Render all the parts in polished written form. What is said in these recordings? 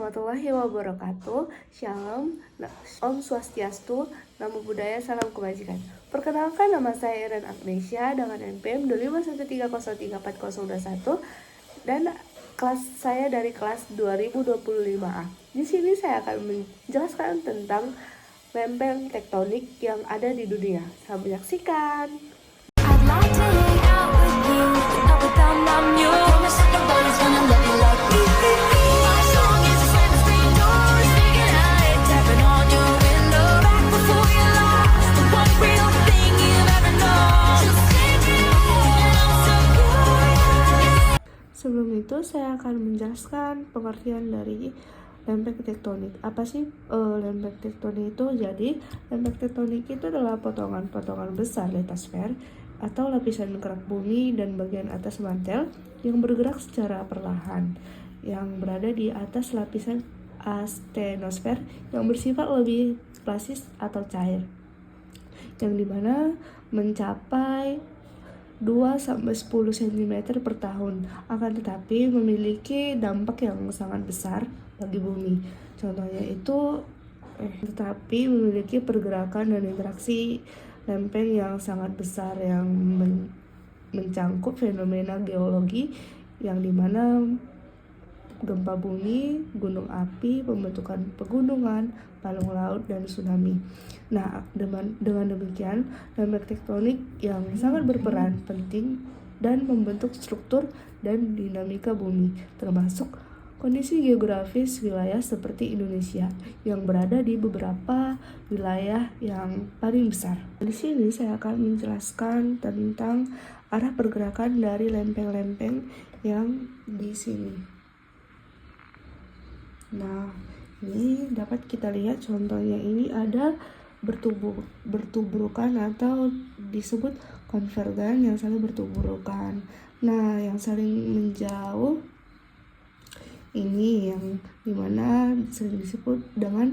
warahmatullahi wabarakatuh. Shalom, Om Swastiastu, Namo Buddhaya, Salam Kebajikan. Perkenalkan, nama saya Iren Agnesia dengan NPM 25134034021 dan kelas saya dari kelas 2025A. Di sini saya akan menjelaskan tentang lempeng tektonik yang ada di dunia. Selamat menyaksikan. I'd like to hang out with you, but without my muse, nobody's gonna love you like me. My song is a slam of screen doors, singing high, tapping on your window. Back before you lost the one real thing you've ever known. Just take me and I'm so curious. Sebelum itu saya akan menjelaskan pengertian dari lempeng tektonik. Apa sih lempeng tektonik itu? Jadi, lempeng tektonik itu adalah potongan-potongan besar litosfer atau lapisan kerak bumi dan bagian atas mantel yang bergerak secara perlahan yang berada di atas lapisan astenosfer yang bersifat lebih plastis atau cair, yang dimana mencapai 2-10 cm per tahun, akan tetapi memiliki dampak yang sangat besar bagi bumi. Contohnya itu tetapi memiliki pergerakan dan interaksi lempeng yang sangat besar yang mencangkup fenomena geologi yang dimana gempa bumi, gunung api, pembentukan pegunungan, palung laut, dan tsunami. Nah, dengan demikian, lempeng tektonik yang sangat berperan penting dan membentuk struktur dan dinamika bumi, termasuk kondisi geografis wilayah seperti Indonesia yang berada di beberapa wilayah yang paling besar. Di sini saya akan menjelaskan tentang arah pergerakan dari lempeng-lempeng yang di sini. Nah, ini dapat kita lihat contohnya, ini ada bertuburukan atau disebut konvergen yang saling bertuburukan. Nah, yang saling menjauh ini yang dimana sering disebut dengan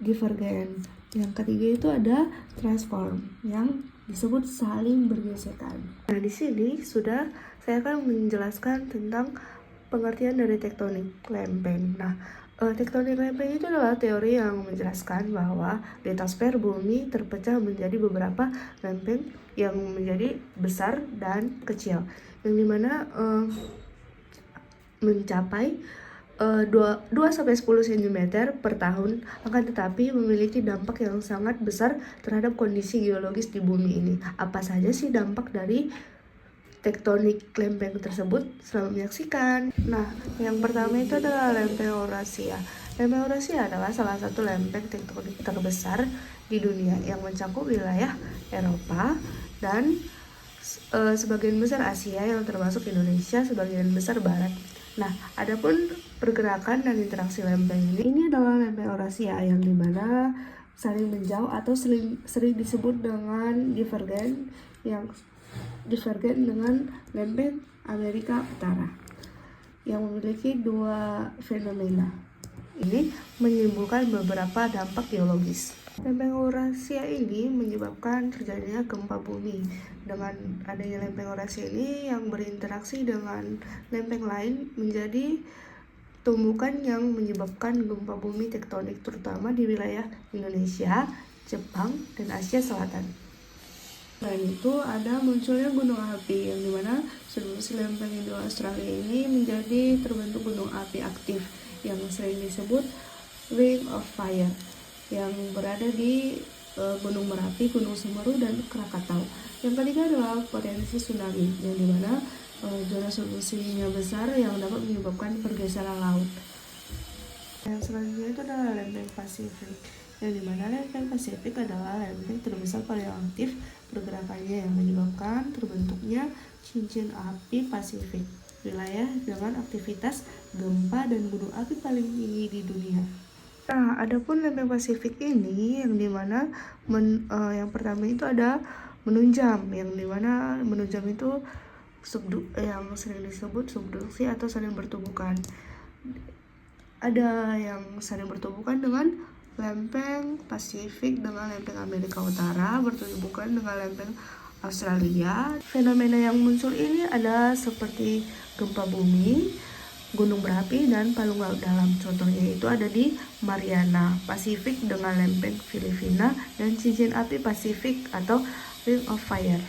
divergen. Yang ketiga itu ada transform yang disebut saling bergesekan. Nah, di sini sudah saya akan menjelaskan tentang pengertian dari tektonik lempeng. Nah, tektonik lempeng itu adalah teori yang menjelaskan bahwa litosfer bumi terpecah menjadi beberapa lempeng yang menjadi besar dan kecil, yang dimana mencapai 2-10 cm per tahun, akan tetapi memiliki dampak yang sangat besar terhadap kondisi geologis di bumi ini. Apa saja sih dampak dari tektonik lempeng tersebut? Selamat menyaksikan. Nah, yang pertama itu adalah lempeng Eurasia. Lempeng Eurasia adalah salah satu lempeng tektonik terbesar di dunia yang mencakup wilayah Eropa dan sebagian besar Asia yang termasuk Indonesia sebagian besar barat. Nah, adapun pergerakan dan interaksi lempeng ini adalah lempeng Eurasia yang dimana saling menjauh atau sering disebut dengan divergen, yang divergen dengan lempeng Amerika Utara yang memiliki dua fenomena. Ini menimbulkan beberapa dampak geologis. Lempeng Eurasia ini menyebabkan terjadinya gempa bumi. Dengan adanya lempeng Eurasia ini yang berinteraksi dengan lempeng lain menjadi tumbukan yang menyebabkan gempa bumi tektonik terutama di wilayah Indonesia, Jepang, dan Asia Selatan. Selain itu ada munculnya gunung api yang dimana solusi lempeng Indo Australia ini menjadi terbentuk gunung api aktif yang sering disebut Ring of Fire yang berada di Gunung Merapi, Gunung Semeru, dan Krakatau. Yang ketiga adalah potensi tsunami yang dimana zona subduksinya besar yang dapat menyebabkan pergeseran laut. Yang selanjutnya itu adalah lempeng Pasifik, yang dimana lempeng Pasifik adalah lempeng terbesar paling aktif pergerakannya yang menyebabkan terbentuknya cincin api Pasifik, wilayah dengan aktivitas gempa dan gunung api paling tinggi di dunia. Nah, adapun lempeng Pasifik ini yang dimana yang pertama itu ada menunjam, yang dimana menunjam itu yang sering disebut subduksi atau saling bertubuhkan. Ada yang saling bertubuhkan dengan lempeng Pasifik dengan lempeng Amerika Utara bertubuhkan dengan lempeng Australia. Fenomena yang muncul ini ada seperti gempa bumi, gunung berapi dan palung laut dalam. Contohnya itu ada di Mariana Pasifik dengan lempeng Filipina dan cincin api Pasifik atau Ring of Fire.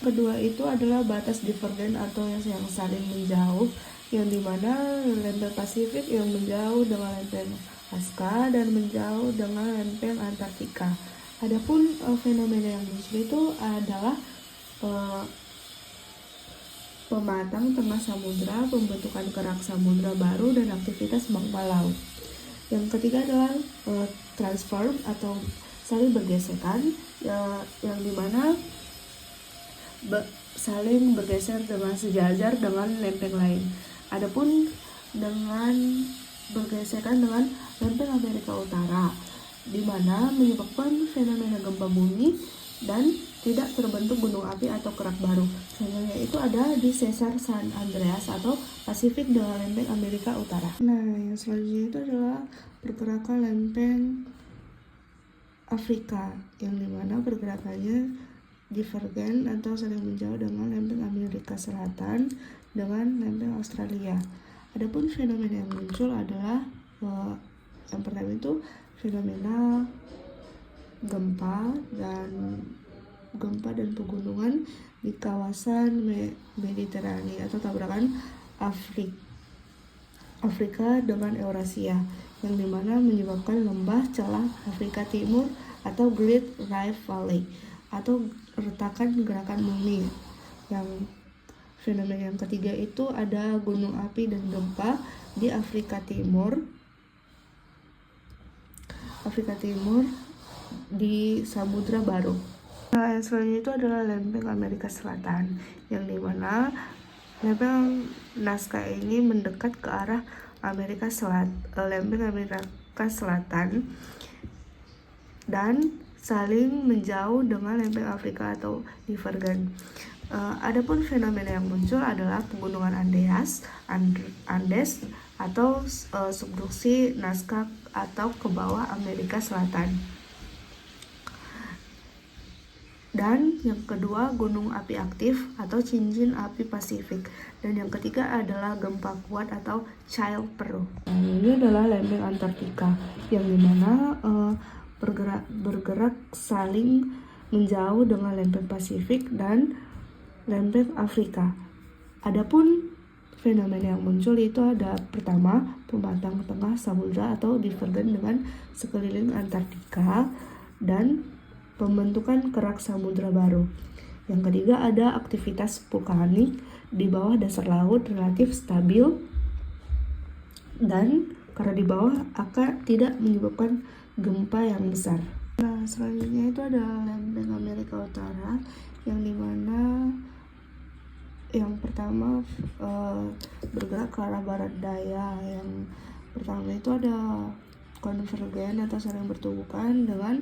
Kedua itu adalah batas divergen atau yang saling menjauh, yang dimana lempeng Pasifik yang menjauh dengan lempeng Alaska dan menjauh dengan lempeng Antartika. Adapun fenomena yang muncul itu adalah pematang tengah samudra, pembentukan kerak samudra baru, dan aktivitas magma laut. Yang ketiga adalah transform atau saling bergesekan, yang dimana saling bergeser dengan sejajar dengan lempeng lain. Adapun dengan bergesekan dengan lempeng Amerika Utara, di mana menyebabkan fenomena gempa bumi dan tidak terbentuk gunung api atau kerak baru. Contohnya itu ada di Sesar San Andreas atau Pasifik dengan lempeng Amerika Utara. Nah, yang selanjutnya itu adalah pergerakan lempeng Afrika, yang dimana pergerakannya divergen atau saling menjauh dengan lempeng Amerika Selatan dengan lempeng Australia. Adapun fenomena yang muncul adalah yang pertama itu fenomena gempa dan pegunungan di kawasan Mediterania atau tabrakan Afrika dengan Eurasia, yang dimana menyebabkan lembah celah Afrika Timur atau Great Rift Valley atau retakan gerakan bumi. Yang fenomena yang ketiga itu ada gunung api dan gempa di Afrika Timur di Samudra Baru. Nah, yang selanjutnya itu adalah lempeng Amerika Selatan, yang dimana lempeng Nazca ini mendekat ke arah lempeng Amerika Selatan dan saling menjauh dengan lempeng Afrika atau divergen. Adapun fenomena yang muncul adalah pegunungan Andes atau subduksi Nazca atau ke bawah Amerika Selatan. Dan yang kedua, gunung api aktif atau cincin api Pasifik. Dan yang ketiga adalah gempa kuat atau Child Peru. Nah, ini adalah lempeng Antartika, yang dimana bergerak saling menjauh dengan lempeng Pasifik dan lempeng Afrika. Adapun fenomena yang muncul itu ada pertama, pematang tengah samudra atau divergen dengan sekeliling Antartika dan pembentukan kerak samudra baru. Yang ketiga ada aktivitas vulkanik di bawah dasar laut relatif stabil dan karena di bawah akan tidak menyebabkan gempa yang besar. Nah, selanjutnya itu ada lempeng Amerika Utara, yang dimana yang pertama bergerak ke arah barat daya. Yang pertama itu ada konvergen atau saling bertubuhkan dengan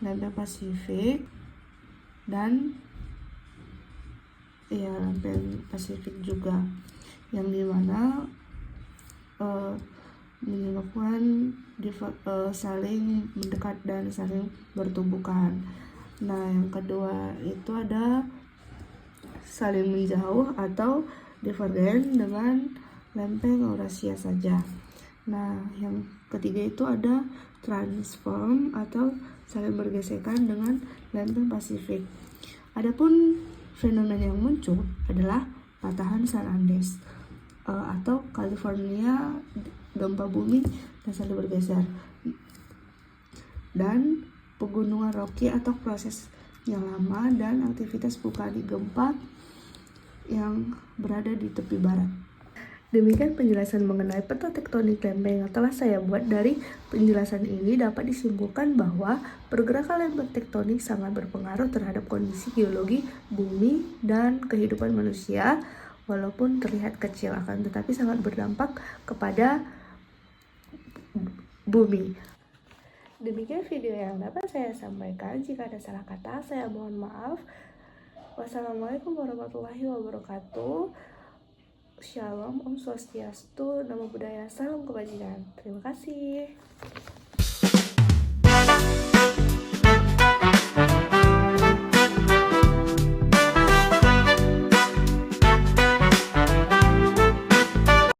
lempeng Pasifik dan lempeng Pasifik juga, yang dimana menyebabkan saling mendekat dan saling bertubuhkan. Nah, yang kedua itu ada saling menjauh atau divergen dengan lempeng Eurasia saja. Nah, yang ketiga itu ada transform atau saling bergesekan dengan lempeng Pasifik. Adapun fenomena yang muncul adalah patahan San Andreas atau California, gempa bumi dan saling bergeser, dan pegunungan Rocky atau proses yang lama dan aktivitas vulkanik gempa yang berada di tepi barat. Demikian penjelasan mengenai peta tektonik lempeng yang telah saya buat. Dari penjelasan ini dapat disimpulkan bahwa pergerakan lempeng tektonik sangat berpengaruh terhadap kondisi geologi bumi dan kehidupan manusia, walaupun terlihat kecil akan tetapi sangat berdampak kepada bumi. Demikian video yang dapat saya sampaikan. Jika ada salah kata, saya mohon maaf. Wassalamualaikum warahmatullahi wabarakatuh. Shalom, Om Swastiastu, Namo Buddhaya, Salam Kebajikan. Terima kasih.